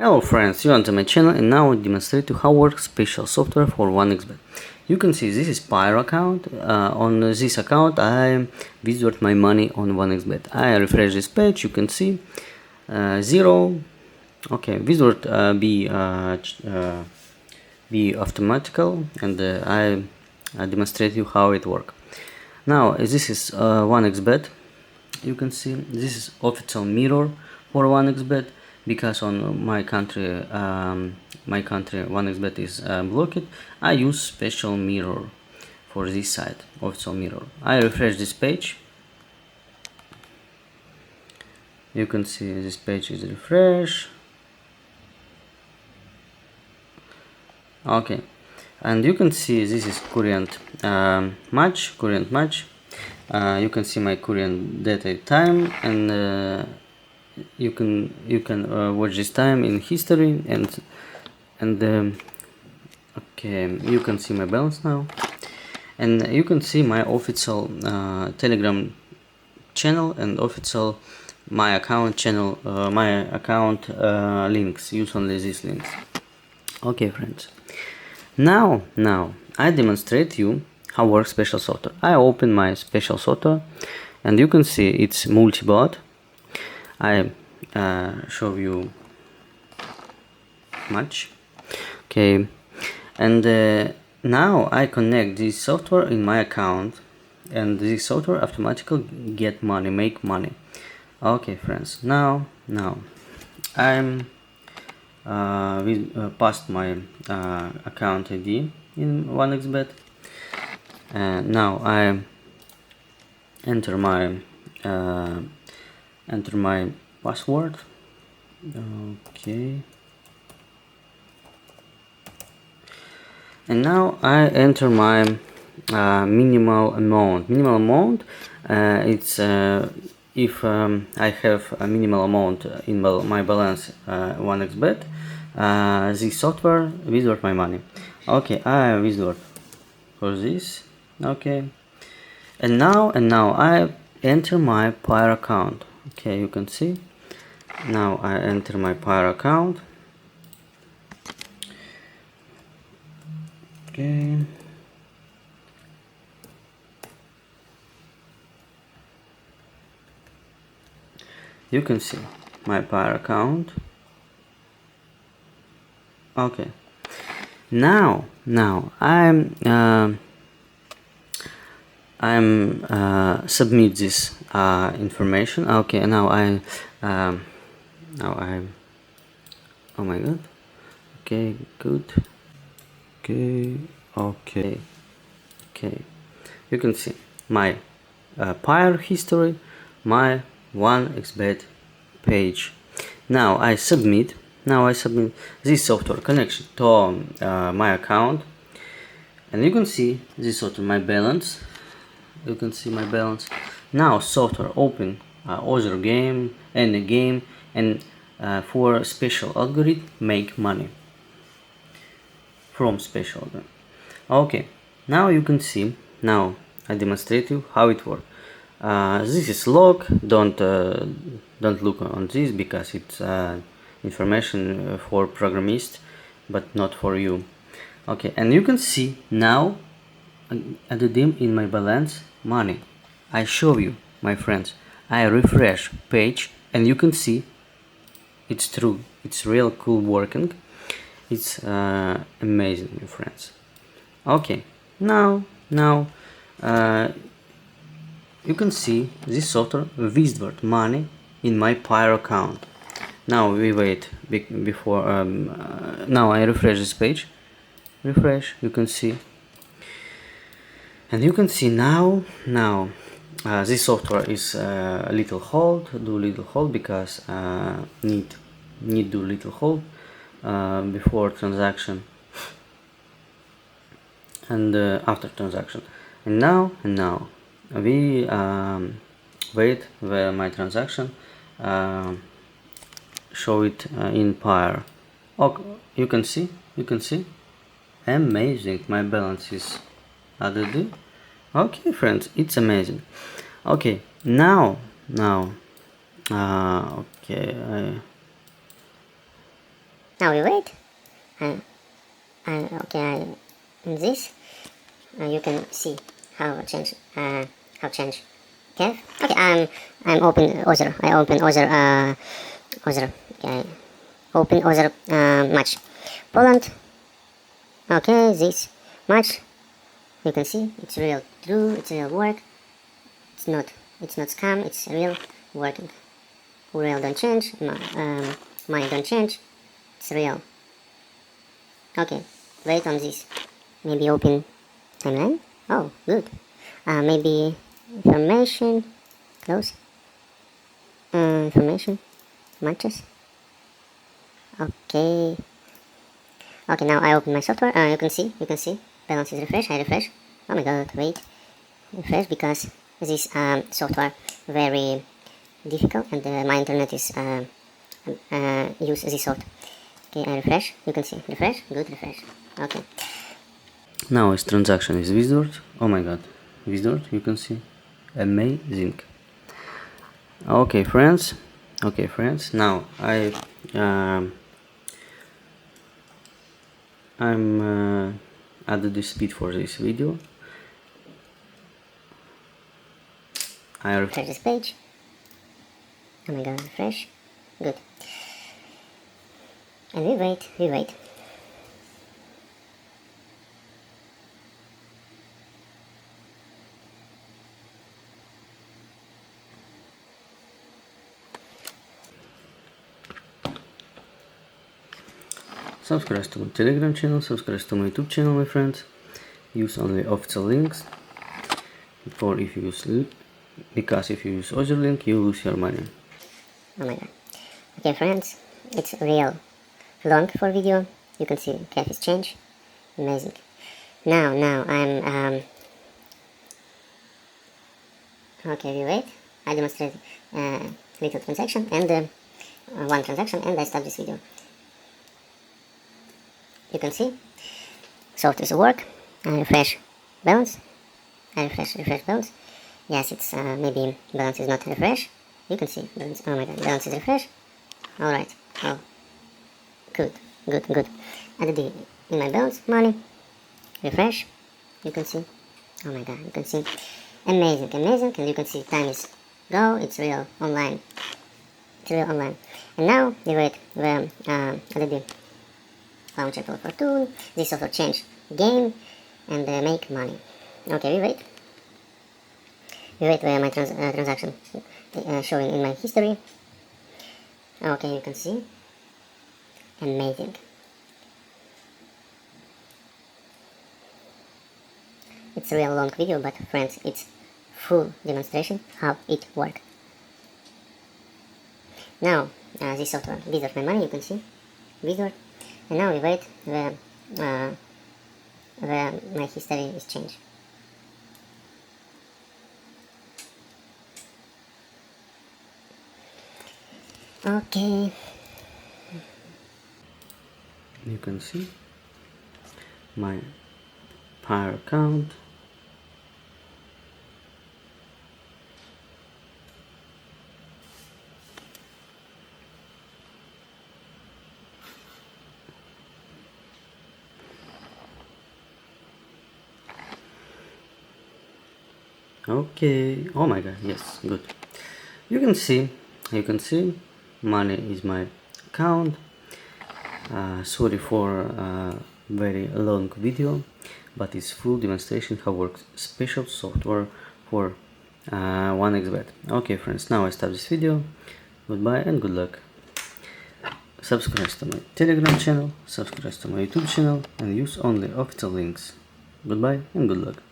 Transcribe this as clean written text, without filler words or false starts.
Hello friends, you are on my channel and now I demonstrate you how works special software for 1xBet. You can see this is Pyro account. On this account I withdrew my money on 1xBet. I refresh this page, you can see 0. Okay, withdrawal be automatical, and I demonstrate you how it works. Now this is 1xBet. You can see this is official mirror for 1xBet, because on my country 1xBet is blocked. I use special mirror for this site, official mirror. I refresh this page. You can see this page is refresh. Okay, and you can see this is current match. You can see my current data time, and you can watch this time in history, and okay, you can see my balance now, and you can see my official Telegram channel and official my account channel, my account links. Use only these links. Okay friends, now I demonstrate you how works special software. I open my special software and you can see it's multi-bot. I show you much. Okay, and now I connect this software in my account, and this software automatically get money, make money. Okay friends, now I'm passed my account ID in 1xBet, and now I enter my password. Okay, and now I enter my minimal amount. It's if I have a minimal amount in my balance 1xBet, this software withdraw my money. Okay, I withdraw for this. Okay, and now I enter my Pyro account. Okay, you can see now I enter my Pyro account. Okay, you can see my Pyro account. Okay, now I'm submit this information. Okay, now I oh my god. Okay, good. Okay, you can see my Pyro history, my 1xBet page. Now I submit this software connection to my account, and you can see this software my balance. You can see my balance. Now software open other game, any game, and for special algorithm make money from special algorithm. Okay, now you can see, now I demonstrate you how it works. This is log. Don't look on this because it's information for programmist, but not for you. Okay, and you can see now added them in my balance money. I show you, my friends. I refresh page and you can see it's true. It's real cool working. It's amazing, my friends. Okay, now you can see this software withdrew money in my Pyro account. Now we wait before now I refresh this page. Refresh, you can see, and you can see now this software is a little hold, do little hold, because need do little hold before transaction and after transaction. And now we wait where my transaction show it in Pyro. Okay, you can see amazing, my balance is added. Okay friends, it's amazing. Okay, now, okay, Now we wait. Okay, in this you can see how change Kev. Okay, I'm open other. I open other. Okay, open other match. Poland. Okay, this match. You can see it's real true. It's real work. It's not scam. It's real working. Real don't change. Money don't change. It's real. Okay, wait on this. Maybe open timeline. Oh, good. Maybe information. Close. Information. Matches. Okay. Okay, now I open my software. You can see. Balance is refresh. I refresh. Oh my god, wait. Refresh because this software very difficult and my internet is use this software. Okay, I refresh. You can see. Refresh. Good, refresh. Okay. Now this transaction is wizard. Oh my god, wizard, you can see. Amazing. Okay friends, now I'm added the speed for this video. I refresh this page. Oh my god, refresh. Good. And we wait. Subscribe to my Telegram channel, subscribe to my YouTube channel, my friends. Use only official links. Because if you use other link, you lose your money. Oh my god. Okay friends, it's real long for video. You can see graphics change. Amazing. Now I'm okay, we wait. I demonstrate little transaction and one transaction and I stop this video. You can see software is work. I refresh balance. Refresh balance. Yes, it's maybe balance is not refresh. You can see balance. Oh my god, balance is refresh. All right. Oh, good. Added in my balance money. Refresh. You can see. Oh my god, you can see. Amazing, and you can see time is go. It's real online. And now we wait. Added launcher for Fortune. This also change game and make money. Okay, we wait where my transaction showing in my history. Okay, you can see. Amazing. It's a real long video, but friends, it's full demonstration how it works. Now, this software, wizard my money, you can see, wizard. And now we wait where my history is changed. Okay. You can see my Pair account. Okay, oh my god, yes, good. You can see money is my account. Sorry for very long video, but it's full demonstration how works special software for 1xbet. Okay friends, now I stop this video. Goodbye and good luck. Subscribe to my Telegram channel, subscribe to my YouTube channel, and use only official links. Goodbye and good luck.